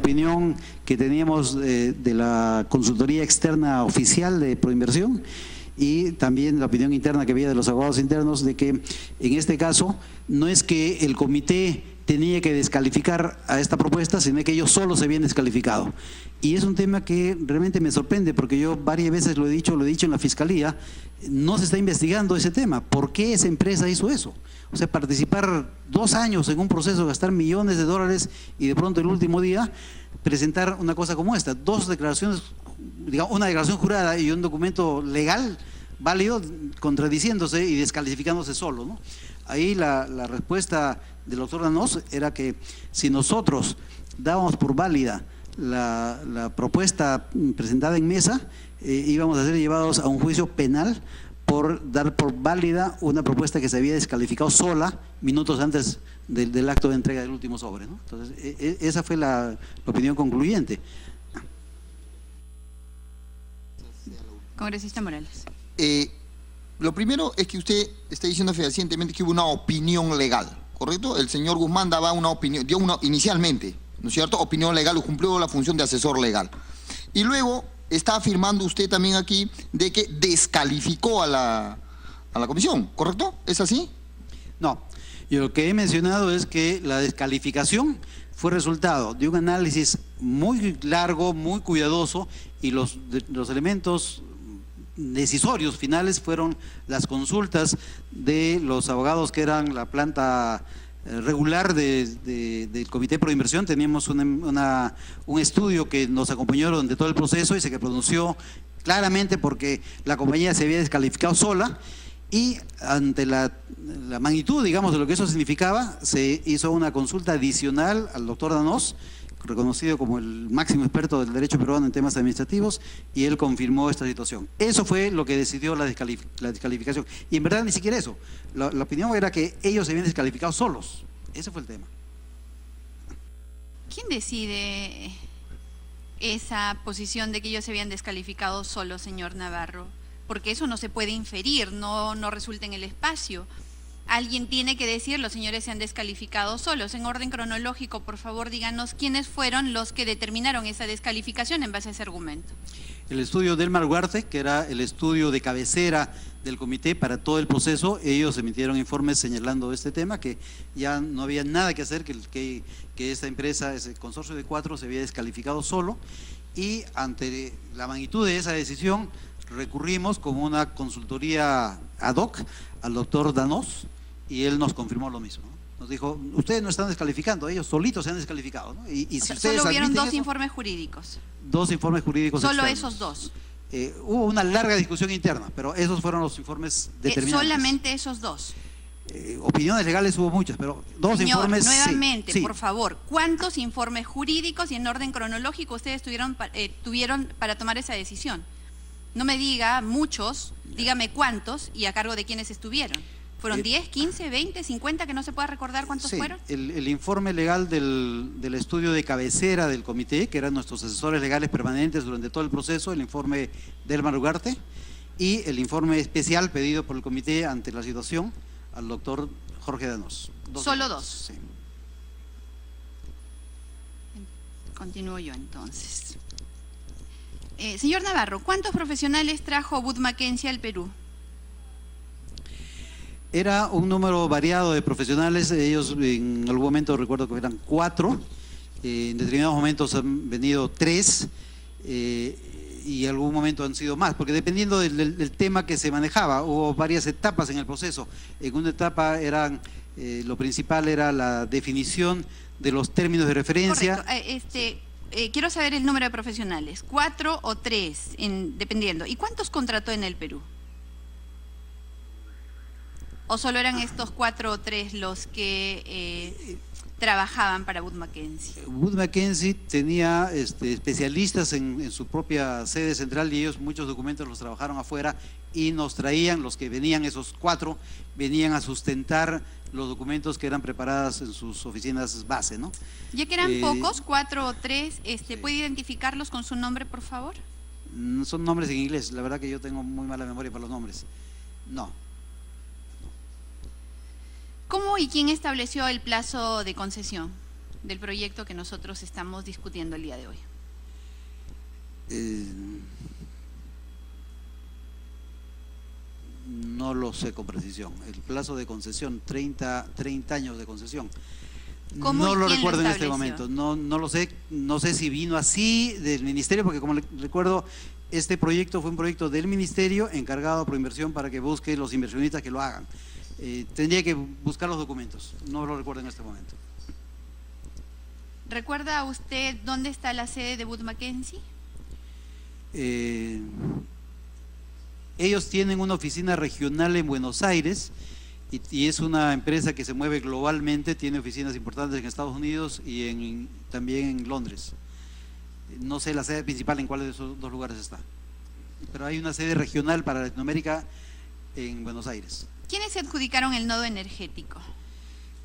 opinión que teníamos de la consultoría externa oficial de Proinversión y también la opinión interna que había de los abogados internos de que en este caso no es que el comité tenía que descalificar a esta propuesta, sino que ellos solos se habían descalificado. Y es un tema que realmente me sorprende porque yo varias veces lo he dicho en la Fiscalía, no se está investigando ese tema. ¿Por qué esa empresa hizo eso? O sea, participar 2 años en un proceso, gastar millones de dólares y de pronto el último día presentar una cosa como esta, 2 declaraciones, digamos, una declaración jurada y un documento legal válido contradiciéndose y descalificándose solo, ¿no? Ahí la respuesta del doctor Danós era que si nosotros dábamos por válida la propuesta presentada en mesa, íbamos a ser llevados a un juicio penal por dar por válida una propuesta que se había descalificado sola minutos antes del acto de entrega del último sobre, ¿no? Entonces, esa fue la opinión concluyente. Congresista Morales. Lo primero es que usted está diciendo fehacientemente que hubo una opinión legal, ¿correcto? El señor Guzmán daba una opinión, dio una inicialmente, ¿no es cierto? Opinión legal, o cumplió la función de asesor legal. Y luego está afirmando usted también aquí de que descalificó a la comisión, ¿correcto? ¿Es así? No, yo lo que he mencionado es que la descalificación fue resultado de un análisis muy largo, muy cuidadoso, y los elementos decisorios finales fueron las consultas de los abogados que eran la planta regular del Comité Pro Inversión. Teníamos un estudio que nos acompañó durante todo el proceso y se que pronunció claramente porque la compañía se había descalificado sola, y ante la magnitud, digamos, de lo que eso significaba, se hizo una consulta adicional al doctor Danós, reconocido como el máximo experto del derecho peruano en temas administrativos, y él confirmó esta situación. Eso fue lo que decidió la descalificación. Y en verdad ni siquiera eso. La opinión era que ellos se habían descalificado solos. Ese fue el tema. ¿Quién decide esa posición de que ellos se habían descalificado solos, señor Navarro? Porque eso no se puede inferir, no resulta en el espacio. Alguien tiene que decir, los señores se han descalificado solos. En orden cronológico, por favor, díganos quiénes fueron los que determinaron esa descalificación en base a ese argumento. El estudio del Ugarte, que era el estudio de cabecera del comité para todo el proceso, ellos emitieron informes señalando este tema, que ya no había nada que hacer, que esta empresa, ese consorcio de 4, se había descalificado solo, y ante la magnitud de esa decisión recurrimos como una consultoría ad hoc al doctor Danós, y él nos confirmó lo mismo, ¿no? Nos dijo, ustedes no están descalificando, ellos solitos se han descalificado, ¿no? Y si ustedes solo hubieron 2 eso, informes jurídicos. 2 informes jurídicos Solo externos. esos 2. Hubo una larga discusión interna, pero esos fueron los informes determinantes. Solamente esos 2. Opiniones legales hubo muchas, pero 2 informes. Nuevamente, sí. por favor, ¿cuántos informes jurídicos y en orden cronológico ustedes tuvieron para tomar esa decisión? No me diga muchos, dígame cuántos y a cargo de quiénes estuvieron. ¿Fueron 10, 15, 20, 50, que no se pueda recordar cuántos fueron? El informe legal del estudio de cabecera del comité, que eran nuestros asesores legales permanentes durante todo el proceso, el informe del Ugarte, y el informe especial pedido por el comité ante la situación al doctor Jorge Danós. Solo 2. Sí. Continúo yo entonces. Señor Navarro, ¿cuántos profesionales trajo Wood Mackenzie al Perú? Era un número variado de profesionales. Ellos en algún momento recuerdo que eran 4, en determinados momentos han venido 3, y en algún momento han sido más, porque dependiendo del tema que se manejaba, hubo varias etapas en el proceso. En una etapa lo principal era la definición de los términos de referencia. Correcto. Quiero saber el número de profesionales, 4 o 3, dependiendo. ¿Y cuántos contrató en el Perú? ¿O solo eran estos 4 o 3 los que trabajaban para Wood Mackenzie? Wood Mackenzie tenía especialistas en su propia sede central, y ellos muchos documentos los trabajaron afuera y nos traían, los que venían, esos 4, venían a sustentar los documentos que eran preparadas en sus oficinas base, ¿no? Ya que eran pocos, 4 o 3, ¿puede identificarlos con su nombre, por favor? Son nombres en inglés, la verdad que yo tengo muy mala memoria para los nombres. No. ¿Cómo y quién estableció el plazo de concesión del proyecto que nosotros estamos discutiendo el día de hoy? No lo sé con precisión. El plazo de concesión, 30 años de concesión. ¿Cómo No y lo quién recuerdo lo en este estableció? momento. No lo sé. No sé si vino así del ministerio, porque como le recuerdo, este proyecto fue un proyecto del ministerio encargado por inversión para que busque los inversionistas que lo hagan. Tendría que buscar los documentos. No lo recuerdo en este momento. ¿Recuerda usted dónde está la sede de Wood Mackenzie? Ellos tienen una oficina regional en Buenos Aires y es una empresa que se mueve globalmente, tiene oficinas importantes en Estados Unidos y también en Londres. No sé la sede principal en cuál de esos dos lugares está, pero hay una sede regional para Latinoamérica en Buenos Aires. ¿Quiénes se adjudicaron el nodo energético?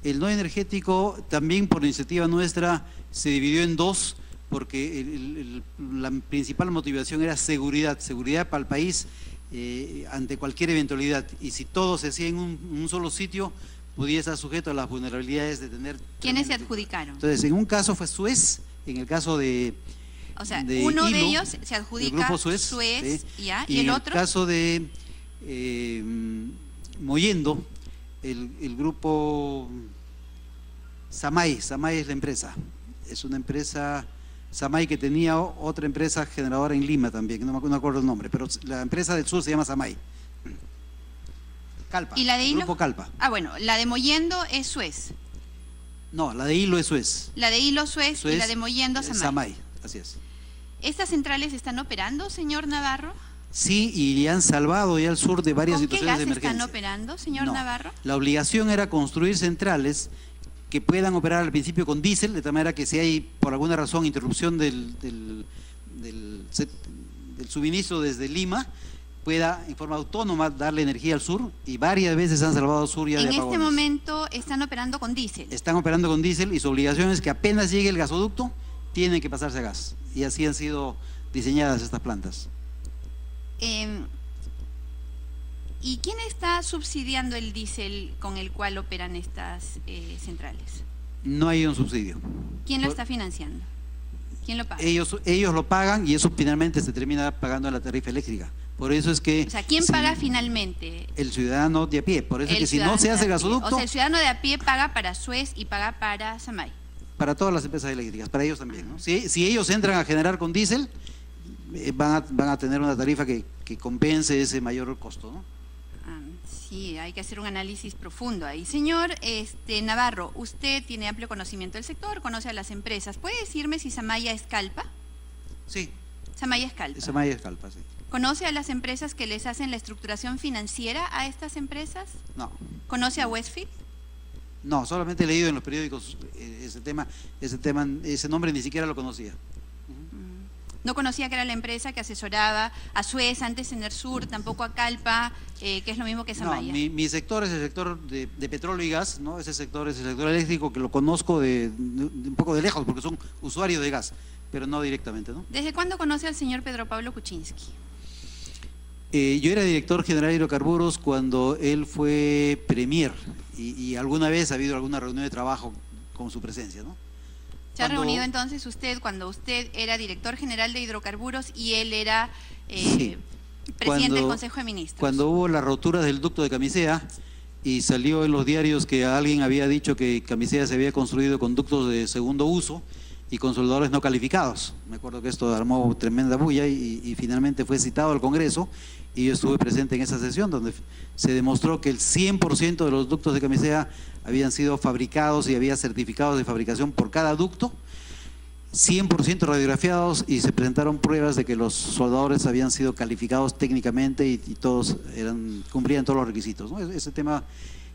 El nodo energético, también por iniciativa nuestra, se dividió en dos, porque la principal motivación era seguridad para el país ante cualquier eventualidad. Y si todo se hacía en un solo sitio, podía estar sujeto a las vulnerabilidades de tener… ¿Quiénes se adjudicaron? Entonces, en un caso fue Suez, en el caso de… O sea, de uno de Hilo, ellos se adjudica el grupo Suez, Suez, sí, ¿ya? y ¿Y el en otro? el caso de Mollendo, el grupo Samay es la empresa. Es una empresa, Samay, que tenía otra empresa generadora en Lima también, no me acuerdo el nombre, pero la empresa del sur se llama Samay. Calpa, ¿Y la de el Hilo? grupo Calpa. Ah, bueno, la de Mollendo es Suez. No, la de Hilo es Suez. La de Hilo Suez y la de Mollendo Samay. Samay, así es. ¿Estas centrales están operando, señor Navarro? Sí, y han salvado ya al sur de varias ¿Con qué situaciones gas de emergencia. están operando, señor No, Navarro? la obligación era construir centrales que puedan operar al principio con diésel, de tal manera que si hay por alguna razón interrupción del suministro desde Lima, pueda en forma autónoma darle energía al sur, y varias veces han salvado al sur ya de En apagones. este momento están operando con diésel. Están operando con diésel y su obligación es que apenas llegue el gasoducto, tienen que pasarse a gas. Y así han sido diseñadas estas plantas. ¿Y quién está subsidiando el diésel con el cual operan estas centrales? No hay un subsidio. ¿Quién lo está financiando? ¿Quién lo paga? Ellos lo pagan y eso finalmente se termina pagando en la tarifa eléctrica. Por eso es que… O sea, ¿quién paga finalmente? El ciudadano de a pie. Por eso es El que si no se ciudadano hace de a pie. gasoducto… O sea, el ciudadano de a pie paga para Suez y paga para Samay. Para todas las empresas eléctricas, para ellos también, ¿no? Si ellos entran a generar con diésel, van a tener una tarifa que compense ese mayor costo, ¿no? Sí, hay que hacer un análisis profundo ahí. Señor Navarro, usted tiene amplio conocimiento del sector, conoce a las empresas. ¿Puede decirme si Samaya es Calpa? Sí. Samaya es Calpa. Samaya es Calpa, sí. ¿Conoce a las empresas que les hacen la estructuración financiera a estas empresas? No. ¿Conoce a Westfield? No, solamente he leído en los periódicos ese nombre ni siquiera lo conocía. No conocía que era la empresa que asesoraba a Suez, antes Enersur, tampoco a Calpa, que es lo mismo que Samaya. No, mi sector es el sector de petróleo y gas, ¿no? Ese sector es el sector eléctrico, que lo conozco de un poco de lejos, porque son usuarios de gas, pero no directamente, ¿no? ¿Desde cuándo conoce al señor Pedro Pablo Kuczynski? Yo era director general de hidrocarburos cuando él fue premier, y alguna vez ha habido alguna reunión de trabajo con su presencia, ¿no? ¿Se ha reunido entonces usted cuando usted era director general de hidrocarburos y él era sí, presidente del Consejo de Ministros? Cuando hubo la rotura del ducto de Camisea y salió en los diarios que alguien había dicho que Camisea se había construido con ductos de segundo uso y con soldadores no calificados. Me acuerdo que esto armó tremenda bulla y finalmente fue citado al Congreso, y yo estuve presente en esa sesión donde se demostró que el 100% de los ductos de Camisea habían sido fabricados y había certificados de fabricación por cada ducto, 100% radiografiados, y se presentaron pruebas de que los soldadores habían sido calificados técnicamente y todos cumplían todos los requisitos, ¿no? Ese tema,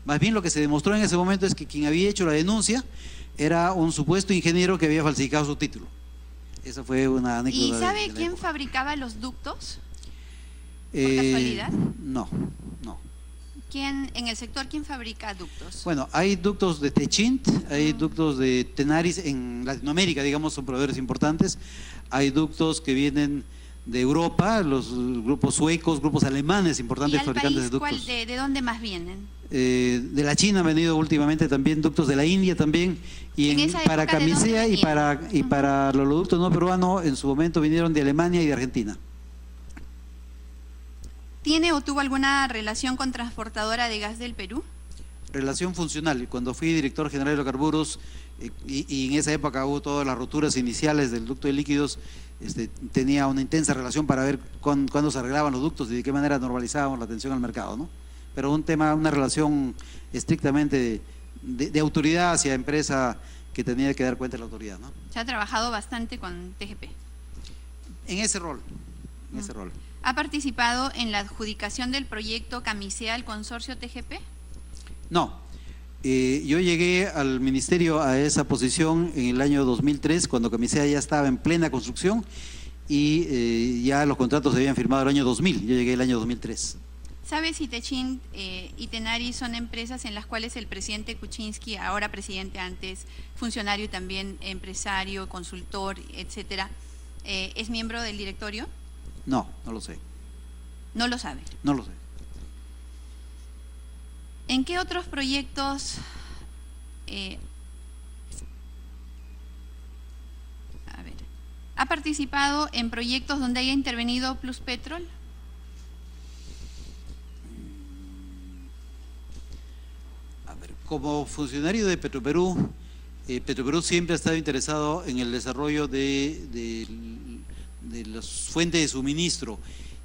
más bien lo que se demostró en ese momento es que quien había hecho la denuncia era un supuesto ingeniero que había falsificado su título. Esa fue una anécdota. ¿Y sabe de la quién época. fabricaba los ductos? ¿Por casualidad? No. ¿Quién, en el sector, quién fabrica ductos? Bueno, hay ductos de Techint, hay ductos de Tenaris en Latinoamérica, digamos, son proveedores importantes. Hay ductos que vienen de Europa, los grupos suecos, grupos alemanes, importantes fabricantes de ductos. ¿De dónde más vienen? de la China han venido últimamente también ductos de la India también, y para Camisea y para los oleoductos no peruanos en su momento vinieron de Alemania y de Argentina. ¿Tiene o tuvo alguna relación con Transportadora de Gas del Perú? Relación funcional. Cuando fui director general de hidrocarburos y en esa época hubo todas las roturas iniciales del ducto de líquidos, tenía una intensa relación para ver cuándo se arreglaban los ductos y de qué manera normalizábamos la atención al mercado, ¿no? Pero una relación estrictamente de autoridad hacia empresa que tenía que dar cuenta de la autoridad, ¿no? Se ha trabajado bastante con TGP. En ese rol, ¿Ha participado en la adjudicación del proyecto Camisea al consorcio TGP? No. Yo llegué al ministerio a esa posición en el año 2003, cuando Camisea ya estaba en plena construcción y ya los contratos se habían firmado el año 2000. Yo llegué el año 2003. ¿Sabe si Techint y Tenaris son empresas en las cuales el presidente Kuczynski, ahora presidente, antes funcionario y también empresario, consultor, etcétera, es miembro del directorio? No, no lo sé. ¿No lo sabe? No lo sé. ¿En qué otros proyectos ha participado en proyectos donde haya intervenido Pluspetrol? A ver, como funcionario de Petroperú, Petroperú siempre ha estado interesado en el desarrollo de las fuentes de suministro,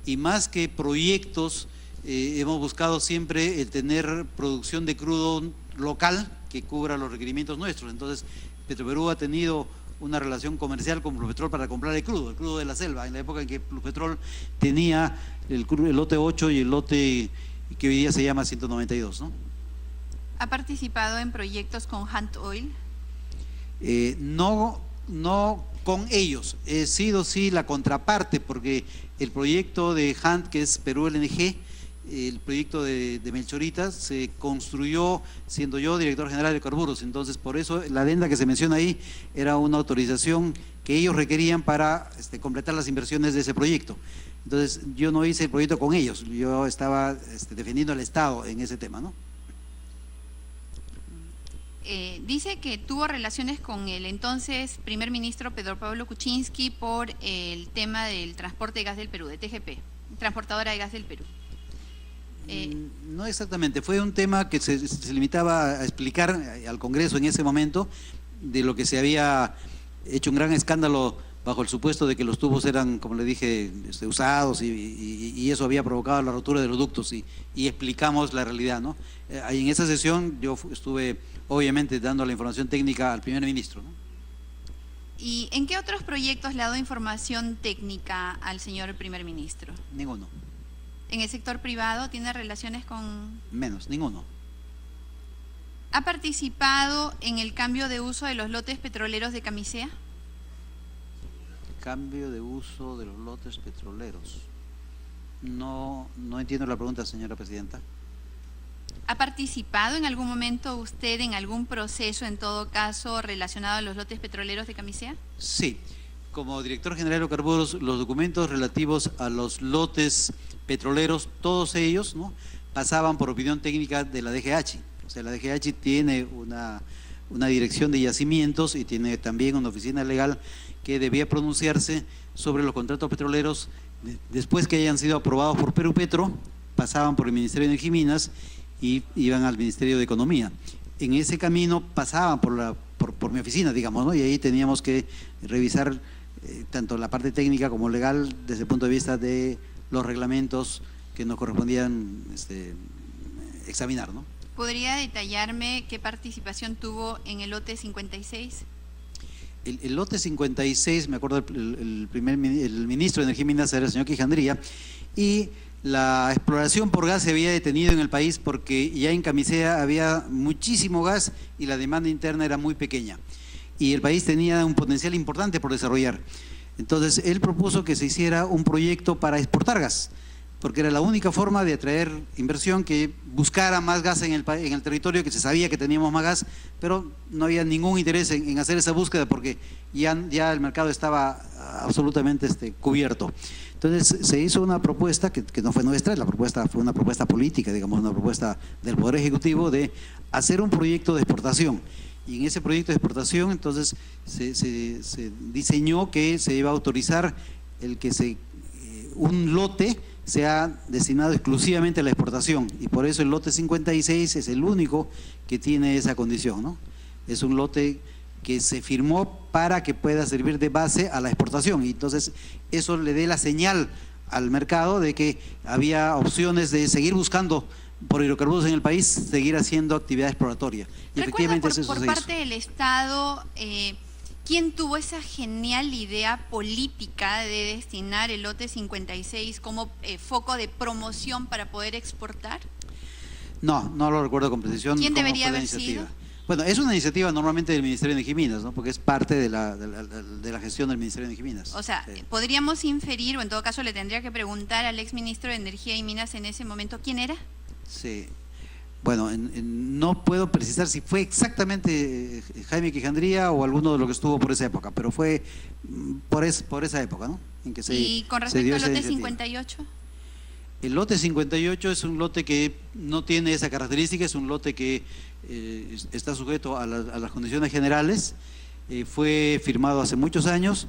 y más que proyectos hemos buscado siempre el tener producción de crudo local que cubra los requerimientos nuestros. Entonces Petroperú ha tenido una relación comercial con Pluspetrol para comprar el crudo de la selva, en la época en que Pluspetrol tenía el lote 8 y el lote que hoy día se llama 192, ¿no? ¿Ha participado en proyectos con Hunt Oil? No con ellos, he sido sí la contraparte, porque el proyecto de Hunt, que es Perú LNG, el proyecto de Melchorita, se construyó siendo yo director general de hidrocarburos. Entonces, por eso la adenda que se menciona ahí era una autorización que ellos requerían para completar las inversiones de ese proyecto. Entonces, yo no hice el proyecto con ellos, yo estaba defendiendo al Estado en ese tema, ¿no? Dice que tuvo relaciones con el entonces primer ministro Pedro Pablo Kuczynski por el tema del transporte de gas del Perú, de TGP, Transportadora de Gas del Perú. No exactamente, fue un tema que se limitaba a explicar al Congreso en ese momento de lo que se había hecho un gran escándalo bajo el supuesto de que los tubos eran, como le dije, usados y eso había provocado la rotura de los ductos y explicamos la realidad, ¿no? En esa sesión yo estuve obviamente dando la información técnica al primer ministro, ¿no? ¿Y en qué otros proyectos le ha dado información técnica al señor primer ministro? Ninguno. ¿En el sector privado tiene relaciones con...? Menos, ninguno. ¿Ha participado en el cambio de uso de los lotes petroleros de Camisea? Cambio de uso de los lotes petroleros. No entiendo la pregunta, señora presidenta. ¿Ha participado en algún momento usted en algún proceso, en todo caso, relacionado a los lotes petroleros de Camisea? Sí. Como director general de hidrocarburos, los documentos relativos a los lotes petroleros, todos ellos, ¿no?, pasaban por opinión técnica de la DGH. O sea, la DGH tiene una dirección de yacimientos y tiene también una oficina legal que debía pronunciarse sobre los contratos petroleros después que hayan sido aprobados por Perupetro, pasaban por el Ministerio de Energía y Minas y iban al Ministerio de Economía. En ese camino pasaban por mi oficina, digamos, ¿no? Y ahí teníamos que revisar tanto la parte técnica como legal desde el punto de vista de los reglamentos que nos correspondían examinar, ¿no? ¿Podría detallarme qué participación tuvo en el lote 56? El lote 56, me acuerdo, el ministro de Energía y Minas era el señor Quijandría, y la exploración por gas se había detenido en el país porque ya en Camisea había muchísimo gas y la demanda interna era muy pequeña. Y el país tenía un potencial importante por desarrollar. Entonces, él propuso que se hiciera un proyecto para exportar gas, porque era la única forma de atraer inversión que buscara más gas en el territorio, que se sabía que teníamos más gas, pero no había ningún interés en hacer esa búsqueda porque ya el mercado estaba absolutamente cubierto. Entonces se hizo una propuesta que no fue nuestra, la propuesta fue una propuesta política, digamos, una propuesta del Poder Ejecutivo de hacer un proyecto de exportación. Y en ese proyecto de exportación entonces se diseñó que se iba a autorizar el que un lote sea destinado exclusivamente a la exportación, y por eso el lote 56 es el único que tiene esa condición, ¿no? Es un lote que se firmó para que pueda servir de base a la exportación, y entonces eso le dé la señal al mercado de que había opciones de seguir buscando por hidrocarburos en el país, seguir haciendo actividad exploratoria. Y efectivamente por parte del Estado, ¿quién tuvo esa genial idea política de destinar el lote 56 como foco de promoción para poder exportar? No lo recuerdo con precisión. ¿Quién debería haber sido? Bueno, es una iniciativa normalmente del Ministerio de Minas, ¿no? Porque es parte de la gestión del Ministerio de Minas. O sea, sí. Podríamos inferir, o en todo caso le tendría que preguntar al exministro de Energía y Minas en ese momento, ¿quién era? Sí. Bueno, no puedo precisar si fue exactamente Jaime Quijandría o alguno de los que estuvo por esa época, pero fue por esa época, ¿no? En que ¿Y con respecto al lote 58? El lote 58 es un lote que no tiene esa característica, es un lote que está sujeto a las condiciones generales, fue firmado hace muchos años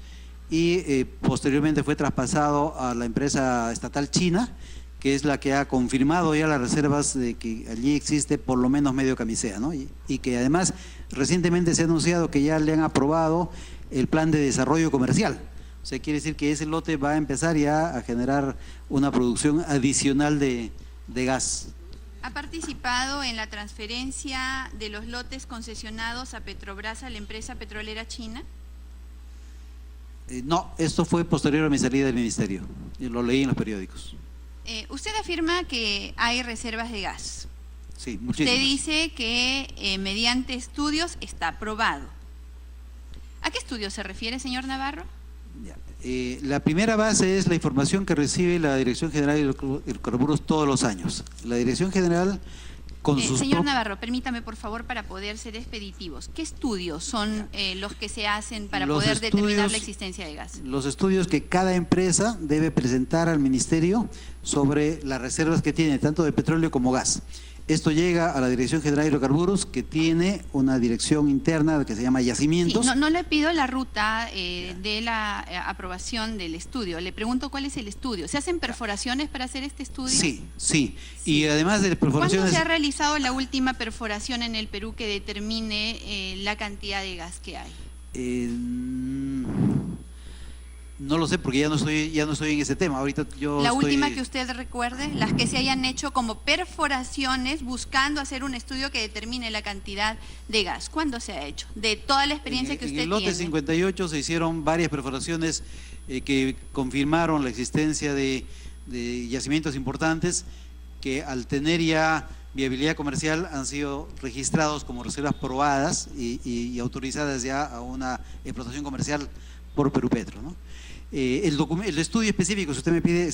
y posteriormente fue traspasado a la empresa estatal china, que es la que ha confirmado ya las reservas de que allí existe por lo menos medio camisea, ¿no? Y que además recientemente se ha anunciado que ya le han aprobado el plan de desarrollo comercial. O sea, quiere decir que ese lote va a empezar ya a generar una producción adicional de gas. ¿Ha participado en la transferencia de los lotes concesionados a Petrobras, a la empresa petrolera china? No, esto fue posterior a mi salida del ministerio, y lo leí en los periódicos. Usted afirma que hay reservas de gas. Sí, muchísimas. Usted dice que mediante estudios está aprobado. ¿A qué estudios se refiere, señor Navarro? Ya. La primera base es la información que recibe la Dirección General de Hidrocarburos todos los años. La Dirección General con sus... Señor Navarro, permítame por favor para poder ser expeditivos. ¿Qué estudios son los que se hacen para poder determinar la existencia de gas? Los estudios que cada empresa debe presentar al Ministerio sobre las reservas que tiene, tanto de petróleo como gas. Esto llega a la Dirección General de Hidrocarburos, que tiene una dirección interna que se llama Yacimientos. Sí, no le pido la ruta de la aprobación del estudio, le pregunto cuál es el estudio. ¿Se hacen perforaciones para hacer este estudio? Sí. Y además de perforaciones... ¿Cuándo se ha realizado la última perforación en el Perú que determine la cantidad de gas que hay? No lo sé porque ya no estoy en ese tema. Ahorita yo La última que usted recuerde, las que se hayan hecho como perforaciones buscando hacer un estudio que determine la cantidad de gas. ¿Cuándo se ha hecho? De toda la experiencia que usted tiene. En el lote 58 se hicieron varias perforaciones que confirmaron la existencia de yacimientos importantes que al tener ya viabilidad comercial han sido registrados como reservas probadas y autorizadas ya a una explotación comercial por Perupetro, ¿no? El estudio específico, si usted me pide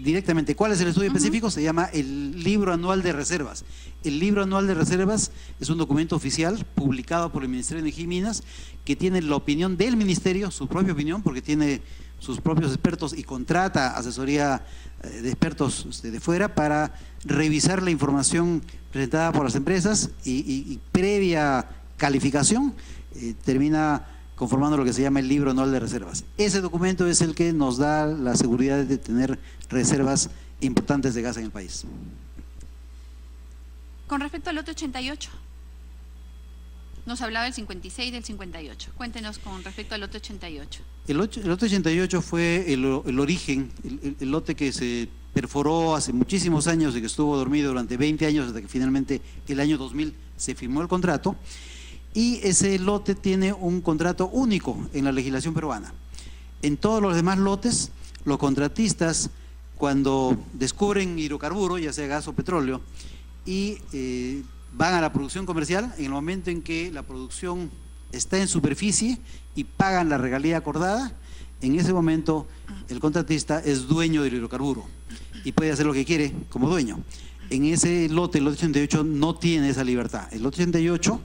directamente cuál es el estudio específico, se llama el Libro Anual de Reservas. El Libro Anual de Reservas es un documento oficial publicado por el Ministerio de Energía y Minas que tiene la opinión del Ministerio, su propia opinión, porque tiene sus propios expertos y contrata asesoría de expertos de fuera para revisar la información presentada por las empresas y previa calificación termina conformando lo que se llama el Libro Anual de Reservas. Ese documento es el que nos da la seguridad de tener reservas importantes de gas en el país. Con respecto al lote 88, nos hablaba del 56 y del 58. Cuéntenos con respecto al lote 88. El lote 88 fue el origen, el lote que se perforó hace muchísimos años y que estuvo dormido durante 20 años hasta que finalmente el año 2000 se firmó el contrato. Y ese lote tiene un contrato único en la legislación peruana. En todos los demás lotes, los contratistas, cuando descubren hidrocarburo, ya sea gas o petróleo, y van a la producción comercial, en el momento en que la producción está en superficie y pagan la regalía acordada, en ese momento el contratista es dueño del hidrocarburo y puede hacer lo que quiere como dueño. En ese lote, el lote 88, no tiene esa libertad. El lote 88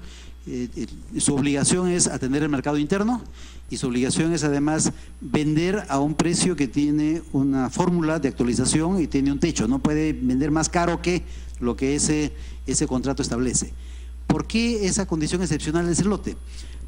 su obligación es atender el mercado interno y su obligación es además vender a un precio que tiene una fórmula de actualización y tiene un techo. No puede vender más caro que lo que ese contrato establece. ¿Por qué esa condición excepcional de ese lote?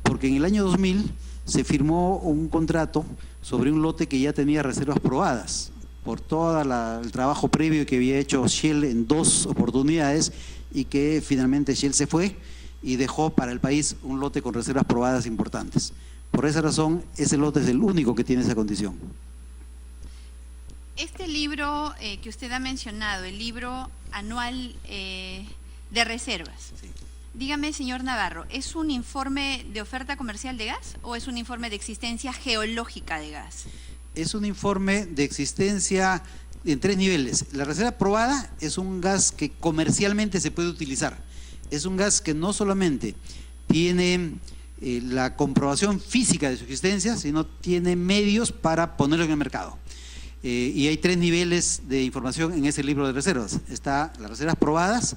Porque en el año 2000 se firmó un contrato sobre un lote que ya tenía reservas probadas por todo el trabajo previo que había hecho Shell en 2 oportunidades y que finalmente Shell se fue y dejó para el país un lote con reservas probadas importantes. Por esa razón, ese lote es el único que tiene esa condición. Este libro que usted ha mencionado, el libro anual de reservas, sí. Dígame, señor Navarro, ¿es un informe de oferta comercial de gas o es un informe de existencia geológica de gas? Es un informe de existencia en 3 niveles. La reserva probada es un gas que comercialmente se puede utilizar. Es un gas que no solamente tiene la comprobación física de su existencia, sino tiene medios para ponerlo en el mercado. Y hay 3 niveles de información en ese libro de reservas. Está las reservas probadas,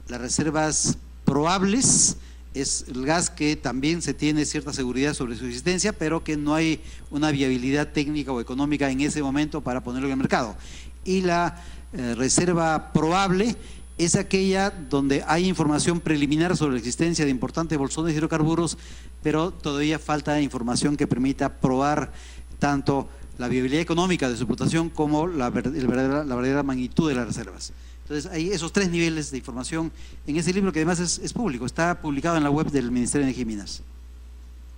las reservas probables, es el gas que también se tiene cierta seguridad sobre su existencia, pero que no hay una viabilidad técnica o económica en ese momento para ponerlo en el mercado. Y la reserva probable es aquella donde hay información preliminar sobre la existencia de importantes bolsones de hidrocarburos, pero todavía falta información que permita probar tanto la viabilidad económica de su explotación como la verdadera magnitud de las reservas. Entonces hay esos 3 niveles de información en ese libro que además es público, está publicado en la web del Ministerio de Energía y Minas.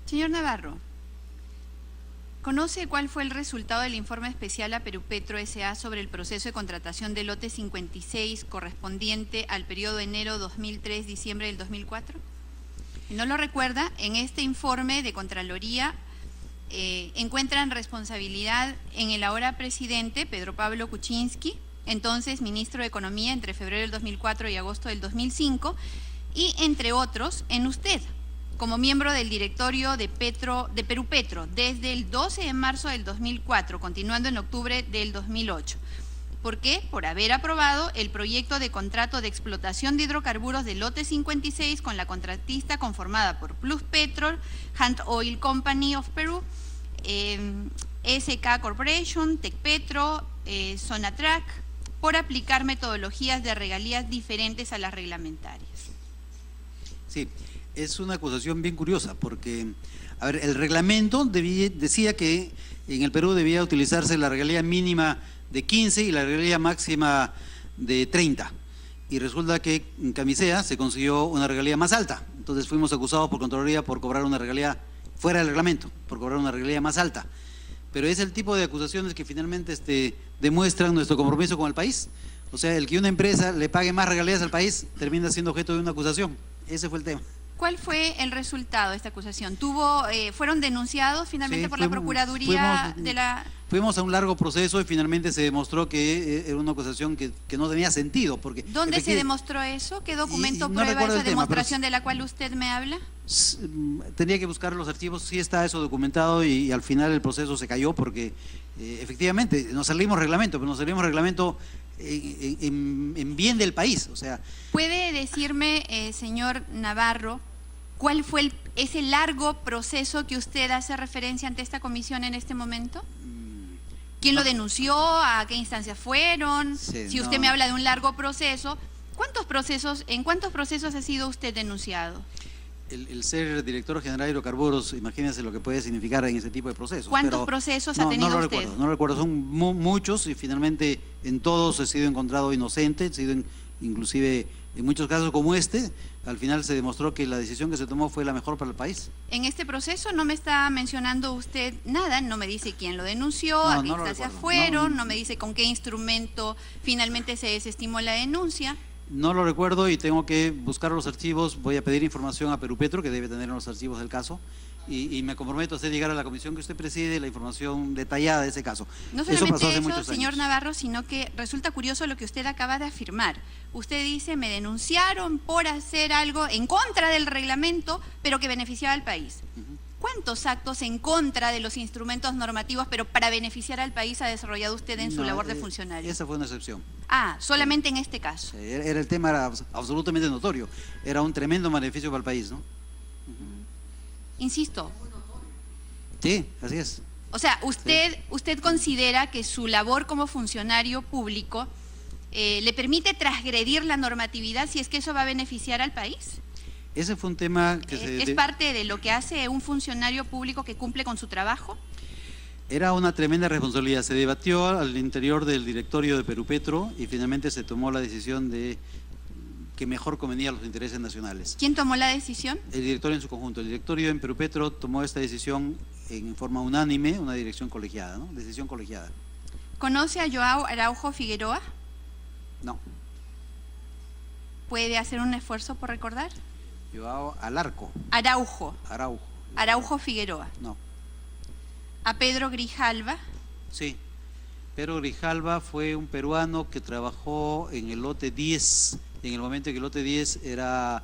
Señor Navarro, ¿conoce cuál fue el resultado del informe especial a Perupetro S.A. sobre el proceso de contratación del lote 56 correspondiente al periodo enero 2003-diciembre del 2004? Si no lo recuerda, en este informe de Contraloría encuentran responsabilidad en el ahora presidente Pedro Pablo Kuczynski, entonces ministro de Economía entre febrero del 2004 y agosto del 2005, y entre otros en usted, como miembro del directorio de Perupetro desde el 12 de marzo del 2004, continuando en octubre del 2008. ¿Por qué? Por haber aprobado el proyecto de contrato de explotación de hidrocarburos del lote 56 con la contratista conformada por Plus Petrol, Hunt Oil Company of Peru, SK Corporation, Tecpetro, Sonatrach, por aplicar metodologías de regalías diferentes a las reglamentarias. Sí, es una acusación bien curiosa porque, a ver, el reglamento decía que en el Perú debía utilizarse la regalía mínima de 15 y la regalía máxima de 30. Y resulta que en Camisea se consiguió una regalía más alta. Entonces fuimos acusados por Contraloría por cobrar una regalía fuera del reglamento, por cobrar una regalía más alta. Pero es el tipo de acusaciones que finalmente demuestran nuestro compromiso con el país. O sea, el que una empresa le pague más regalías al país termina siendo objeto de una acusación. Ese fue el tema. ¿Cuál fue el resultado de esta acusación? ¿Fueron denunciados finalmente por la Procuraduría de la...? Fuimos a un largo proceso y finalmente se demostró que era una acusación que no tenía sentido. Porque ¿dónde se demostró eso? ¿Qué documento prueba esa demostración de la cual usted me habla? Tenía que buscar los archivos, sí está eso documentado y al final el proceso se cayó porque efectivamente nos salimos reglamento, pero nos salimos reglamento en bien del país. O sea, ¿puede decirme, señor Navarro, cuál fue ese largo proceso que usted hace referencia ante esta comisión en este momento? ¿Quién lo denunció? ¿A qué instancias fueron? Sí, si usted me habla de un largo proceso, ¿en cuántos procesos ha sido usted denunciado? El ser director general de hidrocarburos, imagínense lo que puede significar en ese tipo de procesos. ¿Cuántos procesos ha tenido usted? No lo recuerdo, son muchos y finalmente en todos he sido encontrado inocente, he sido inclusive en muchos casos como al final se demostró que la decisión que se tomó fue la mejor para el país. En este proceso no me está mencionando usted nada, no me dice quién lo denunció, a qué instancias fueron, no me dice con qué instrumento finalmente se desestimó la denuncia. No lo recuerdo y tengo que buscar los archivos, voy a pedir información a Perupetro, que debe tener los archivos del caso, y me comprometo a hacer llegar a la comisión que usted preside la información detallada de ese caso. No solamente eso, señor Navarro, sino que resulta curioso lo que usted acaba de afirmar. Usted dice, me denunciaron por hacer algo en contra del reglamento, pero que beneficiaba al país. ¿Cuántos actos en contra de los instrumentos normativos, pero para beneficiar al país, ha desarrollado usted en su labor de funcionario? Esa fue una excepción. Ah, solamente en este caso. El tema era absolutamente notorio, era un tremendo beneficio para el país, ¿no? Insisto. Sí, así es. O sea, usted considera que su labor como funcionario público le permite transgredir la normatividad si es que eso va a beneficiar al país. Ese fue un tema que ¿Es parte de lo que hace un funcionario público que cumple con su trabajo? Era una tremenda responsabilidad. Se debatió al interior del directorio de Perupetro y finalmente se tomó la decisión de que mejor convenía a los intereses nacionales. ¿Quién tomó la decisión? El directorio en su conjunto. El directorio en Perupetro tomó esta decisión en forma unánime, una dirección colegiada, ¿no? Decisión colegiada. ¿Conoce a Joao Araujo Figueroa? No. ¿Puede hacer un esfuerzo por recordar? Joao Alarco. Araujo. Araujo. Araujo Figueroa. No. ¿A Pedro Grijalva? Sí. Pedro Grijalva fue un peruano que trabajó en el lote 10, en el momento en que el lote 10 era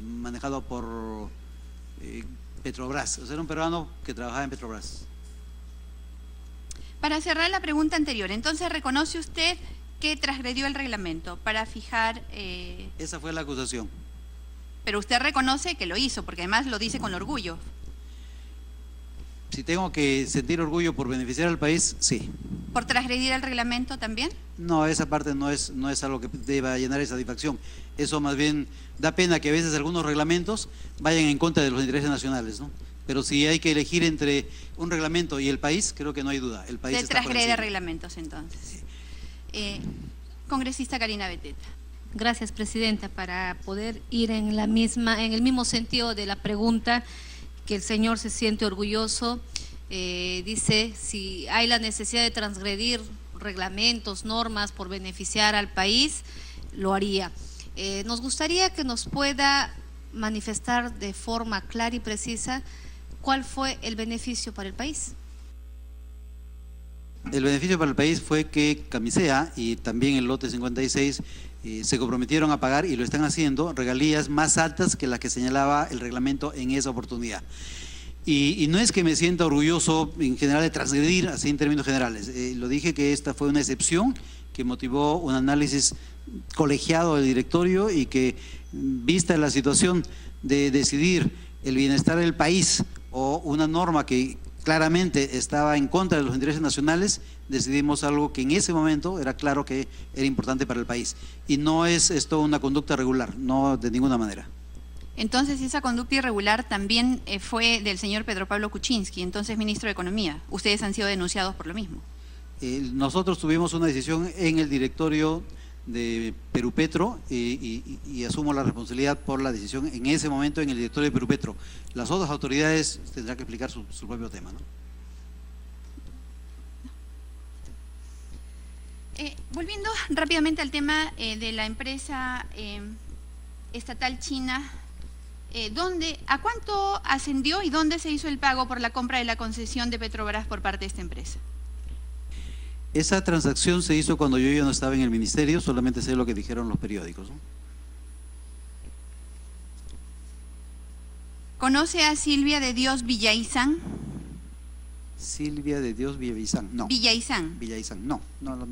manejado por Petrobras. O sea, era un peruano que trabajaba en Petrobras. Para cerrar la pregunta anterior, entonces, ¿reconoce usted que transgredió el reglamento para fijar… Esa fue la acusación. Pero usted reconoce que lo hizo, porque además lo dice con orgullo. Si tengo que sentir orgullo por beneficiar al país, sí. ¿Por transgredir el reglamento también? No, esa parte no es algo que deba llenar esa satisfacción. Eso más bien da pena que a veces algunos reglamentos vayan en contra de los intereses nacionales, ¿no? Pero si hay que elegir entre un reglamento y el país, creo que no hay duda. El país Se está por transgrede encima. reglamentos, entonces. Sí. Congresista Karina Beteta. Gracias, Presidenta. Para poder ir en el mismo sentido de la pregunta, que el señor se siente orgulloso, dice si hay la necesidad de transgredir reglamentos, normas por beneficiar al país, lo haría. Nos gustaría que nos pueda manifestar de forma clara y precisa cuál fue el beneficio para el país. El beneficio para el país fue que Camisea y también el lote 56 se comprometieron a pagar, y lo están haciendo, regalías más altas que las que señalaba el reglamento en esa oportunidad. Y no es que me sienta orgulloso en general de transgredir, así en términos generales. Lo dije que esta fue una excepción que motivó un análisis colegiado del directorio y que, vista la situación de decidir el bienestar del país o una norma que claramente estaba en contra de los intereses nacionales, decidimos algo que en ese momento era claro que era importante para el país. Y no es esto una conducta regular, no, de ninguna manera. Entonces, esa conducta irregular también fue del señor Pedro Pablo Kuczynski, entonces ministro de Economía. Ustedes han sido denunciados por lo mismo. Nosotros tuvimos una decisión en el directorio de Perupetro y asumo la responsabilidad por la decisión en ese momento en el directorio de Perupetro. Las otras autoridades tendrán que explicar su propio tema, ¿no? Volviendo rápidamente al tema de la empresa estatal china, ¿a cuánto ascendió y dónde se hizo el pago por la compra de la concesión de Petrobras por parte de esta empresa? Esa transacción se hizo cuando yo ya no estaba en el ministerio, solamente sé lo que dijeron los periódicos, ¿no? ¿Conoce a Silvia de Dios Villaizán? Silvia de Dios Villaizán, no. Villaizán. Villaizán, no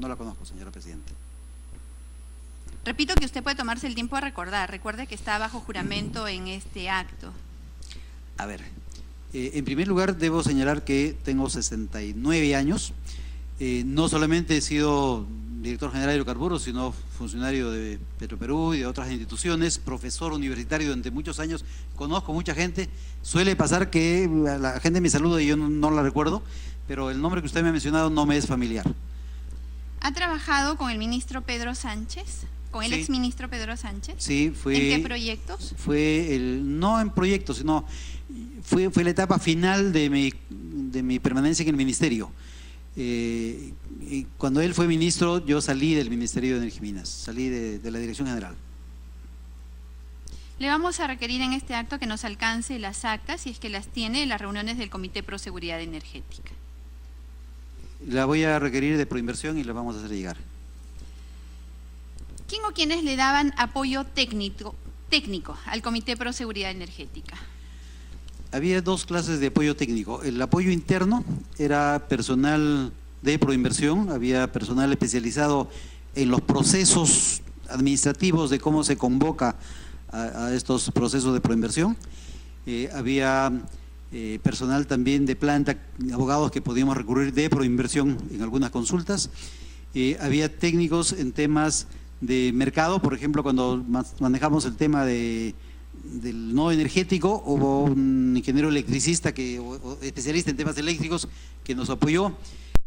la conozco, señora Presidenta. Repito que usted puede tomarse el tiempo de recordar. Recuerde que está bajo juramento en este acto. A ver, en primer lugar debo señalar que tengo 69 años. No solamente he sido director general de hidrocarburos, sino funcionario de Petroperú y de otras instituciones, profesor universitario durante muchos años, conozco mucha gente. Suele pasar que la gente me saluda y yo no la recuerdo, pero el nombre que usted me ha mencionado no me es familiar. ¿Ha trabajado con el ministro Pedro Sánchez? ¿Con el Sí. exministro Pedro Sánchez? Sí, fue… ¿En qué proyectos? No en proyectos, sino fue la etapa final de mi permanencia en el ministerio. Y cuando él fue ministro, yo salí del Ministerio de Energía y Minas, salí de la Dirección General. Le vamos a requerir en este acto que nos alcance las actas, si es que las tiene, de las reuniones del Comité Pro Seguridad Energética. La voy a requerir de Proinversión y la vamos a hacer llegar. ¿Quién o quiénes le daban apoyo técnico al Comité Pro Seguridad Energética? Había dos clases de apoyo técnico. El apoyo interno era personal de Proinversión, había personal especializado en los procesos administrativos de cómo se convoca a estos procesos de Proinversión, había personal también de planta, abogados que podíamos recurrir de Proinversión en algunas consultas, había técnicos en temas de mercado, por ejemplo, cuando manejamos el tema del nodo energético, hubo un ingeniero electricista o especialista en temas eléctricos que nos apoyó.